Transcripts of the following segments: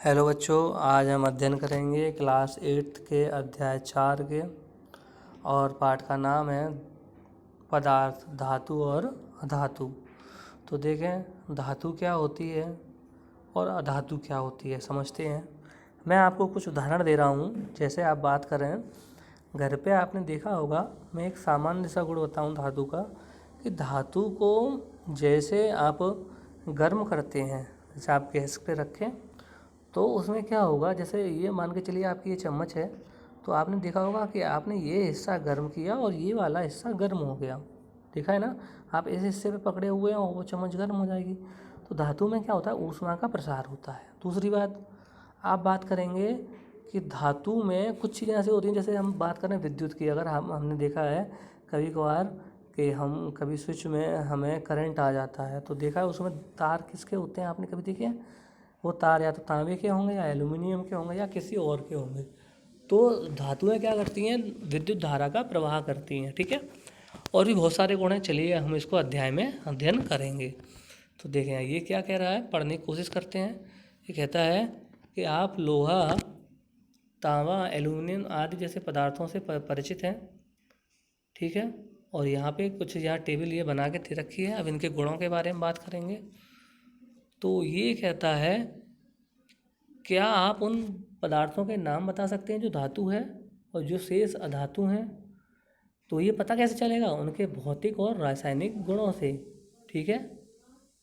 Hello बच्चों, आज हम अध्ययन करेंगे क्लास 8 के अध्याय 4 के और पाठ का नाम है पदार्थ, धातु और अधातु। तो देखें धातु क्या होती है और अधातु क्या होती है, समझते हैं। मैं आपको कुछ उदाहरण दे रहा हूँ। जैसे आप बात करें, घर पे आपने देखा होगा, मैं एक सामान्य सा गुण बताऊँ धातु का, कि धातु को जैसे आप गर्म करते हैं, जैसे आप गैस पे रखें तो उसमें क्या होगा, जैसे ये मान के चलिए आपकी ये चम्मच है, तो आपने देखा होगा कि आपने ये हिस्सा गर्म किया और ये वाला हिस्सा गर्म हो गया। देखा है ना, आप इस हिस्से पे पकड़े हुए हैं और वो चम्मच गर्म हो जाएगी। तो धातु में क्या होता है, ऊष्मा का प्रसार होता है। दूसरी बात आप बात करेंगे कि धातु में कुछ चीज़ें ऐसी होती हैं, जैसे हम बात करें विद्युत की। अगर हमने देखा है कभी कभार कि हम कभी स्विच में हमें करंट आ जाता है, तो देखा है उसमें तार किसके होते हैं, आपने कभी देखे हैं? वो तार या तो तांबे के होंगे या एल्यूमिनियम के होंगे या किसी और के होंगे। तो धातुएं क्या करती हैं, विद्युत धारा का प्रवाह करती हैं, ठीक है। और भी बहुत सारे गुण हैं, चलिए हम इसको अध्याय में अध्ययन करेंगे। तो देखें ये क्या कह रहा है, पढ़ने की कोशिश करते हैं। ये कहता है कि आप लोहा, तांबा, एल्यूमिनियम आदि जैसे पदार्थों से परिचित हैं, ठीक है। और यहाँ पे कुछ यहाँ टेबल ये बना के दे रखी है। अब इनके गुणों के बारे में बात करेंगे। तो ये कहता है, क्या आप उन पदार्थों के नाम बता सकते हैं जो धातु है और जो शेष अधातु हैं? तो ये पता कैसे चलेगा, उनके भौतिक और रासायनिक गुणों से, ठीक है।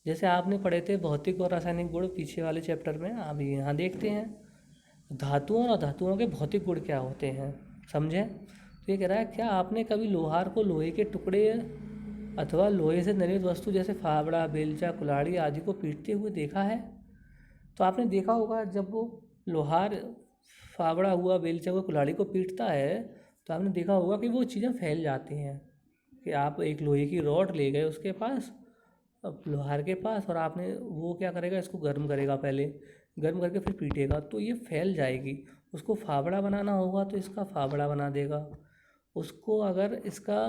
जैसे आपने पढ़े थे भौतिक और रासायनिक गुण पीछे वाले चैप्टर में, आप यहाँ देखते हैं धातुओं और अधातुओं के भौतिक गुण क्या होते हैं, समझें। तो ये कह रहा है, क्या आपने कभी लोहार को लोहे के टुकड़े अथवा लोहे से निर्मित वस्तु जैसे फावड़ा, बेलचा, कुल्हाड़ी आदि को पीटते हुए देखा है? तो आपने देखा होगा जब वो लोहार फावड़ा हुआ, बेलचा हुआ, कुल्हाड़ी को पीटता है, तो आपने देखा होगा कि वो चीज़ें फैल जाती हैं। कि आप एक लोहे की रॉड ले गए उसके पास, अब लोहार के पास, और आपने वो क्या करेगा, इसको गर्म करेगा, पहले गर्म करके फिर पीटेगा, तो ये फैल जाएगी। उसको फावड़ा बनाना होगा तो इसका फावड़ा बना देगा। उसको अगर इसका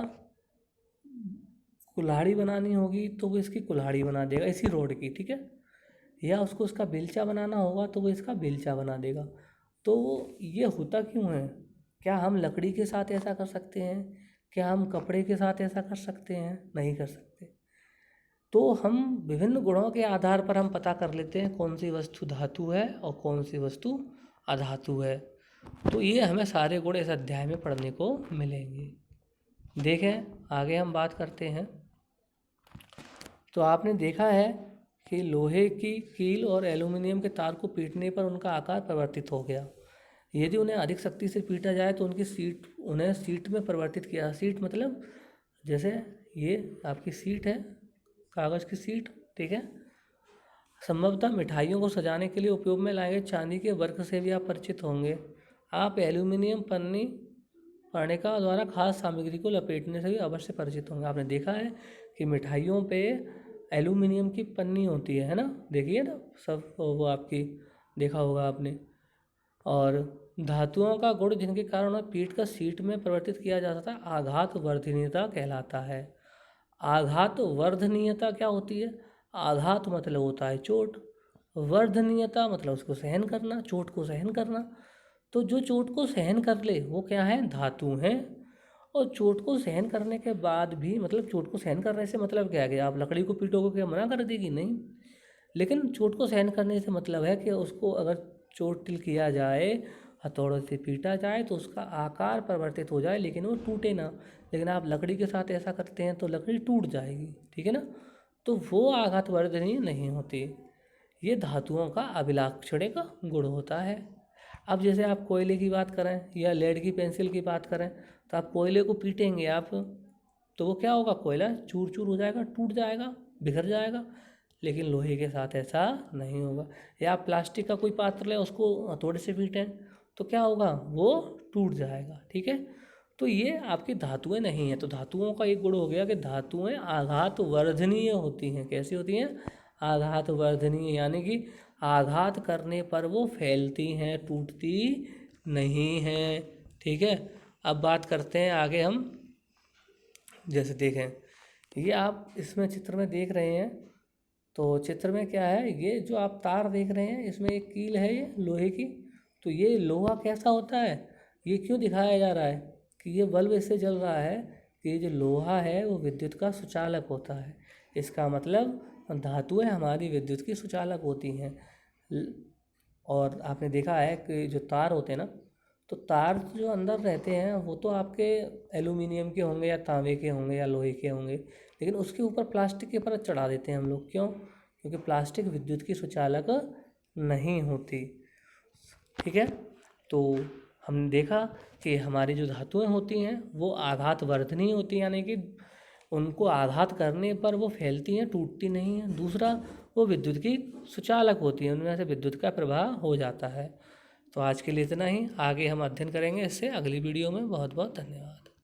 कुल्हाड़ी बनानी होगी तो वो इसकी कुल्हाड़ी बना देगा, इसी रोड की, ठीक है। या उसको उसका बेलचा बनाना होगा तो वो इसका बेलचा बना देगा। तो ये होता क्यों है? क्या हम लकड़ी के साथ ऐसा कर सकते हैं? क्या हम कपड़े के साथ ऐसा कर सकते हैं? नहीं कर सकते। तो हम विभिन्न गुणों के आधार पर हम पता कर लेते हैं कौन सी वस्तु धातु है और कौन सी वस्तु अधातु है। तो ये हमें सारे गुण इस अध्याय में पढ़ने को मिलेंगे। देखें आगे हम बात करते हैं। तो आपने देखा है कि लोहे की कील और एल्यूमिनियम के तार को पीटने पर उनका आकार परिवर्तित हो गया। यदि उन्हें अधिक शक्ति से पीटा जाए तो उन्हें सीट में परिवर्तित किया। सीट मतलब जैसे ये आपकी सीट है, कागज़ की सीट, ठीक है। संभवतः मिठाइयों को सजाने के लिए उपयोग में लाए गए चांदी के वर्क से भी आप परिचित होंगे। आप एल्यूमिनियम पन्नी पर्णिका द्वारा खाद्य सामग्री को लपेटने से भी अवश्य परिचित होंगे। आपने देखा है कि मिठाइयों पे एल्यूमिनियम की पन्नी होती है ना, देखिए ना, सब वो आपकी देखा होगा आपने। और धातुओं का गुण जिनके कारण उन्हें पीट कर सीट में परिवर्तित किया जा सकता है, आघात वर्धनीयता कहलाता है। आघात वर्धनीयता क्या होती है? आघात मतलब होता है चोट, वर्धनीयता मतलब उसको सहन करना, चोट को सहन करना। तो जो चोट को सहन कर ले वो क्या है, धातु हैं। और चोट को सहन करने के बाद भी, मतलब चोट को सहन करने से मतलब क्या है कि आप लकड़ी को पीटोगे, क्या मना कर देगी? नहीं। लेकिन चोट को सहन करने से मतलब है कि उसको अगर चोटिल किया जाए, हथौड़े से पीटा जाए तो उसका आकार परिवर्तित हो जाए लेकिन वो टूटे ना। लेकिन आप लकड़ी के साथ ऐसा करते हैं तो लकड़ी टूट जाएगी, ठीक है ना। तो वो आघात वर्धनीय नहीं होती। ये धातुओं का अभिलाक्षणिक गुण होता है। अब जैसे आप कोयले की बात करें या लेड की पेंसिल की बात करें, तो आप कोयले को पीटेंगे आप, तो वो क्या होगा, कोयला चूर चूर हो जाएगा, टूट जाएगा, बिखर जाएगा। लेकिन लोहे के साथ ऐसा नहीं होगा। या आप प्लास्टिक का कोई पात्र लें, उसको हथौड़े से पीटें तो क्या होगा, वो टूट जाएगा, ठीक है। तो ये आपकी धातुएं नहीं हैं। तो धातुओं का एक गुण हो गया कि धातुएं आघात वर्धनीय होती हैं। कैसी होती हैं? आघात वर्धनीय, यानी कि आघात करने पर वो फैलती हैं, टूटती नहीं हैं, ठीक है। अब बात करते हैं आगे हम। जैसे देखें, ये आप इसमें चित्र में देख रहे हैं, तो चित्र में क्या है, ये जो आप तार देख रहे हैं इसमें एक कील है ये लोहे की। तो ये लोहा कैसा होता है, ये क्यों दिखाया जा रहा है कि ये बल्ब इससे जल रहा है कि ये जो लोहा है वो विद्युत का सुचालक होता है। इसका मतलब धातुएं हमारी विद्युत की सुचालक होती हैं। और आपने देखा है कि जो तार होते हैं ना, तो तार जो अंदर रहते हैं वो तो आपके एल्यूमिनियम के होंगे या तांबे के होंगे या लोहे के होंगे, लेकिन उसके ऊपर प्लास्टिक की परत चढ़ा देते हैं हम लोग। क्यों? क्योंकि प्लास्टिक विद्युत की सुचालक नहीं होती। ठीक है, तो हमने देखा कि हमारी जो धातुएं होती हैं वो आघात वर्धनीय होती हैं, यानी कि उनको आघात करने पर वो फैलती हैं, टूटती नहीं हैं। दूसरा, वो विद्युत की सुचालक होती हैं, उनमें से विद्युत का प्रवाह हो जाता है। तो आज के लिए इतना ही, आगे हम अध्ययन करेंगे इससे अगली वीडियो में। बहुत बहुत धन्यवाद।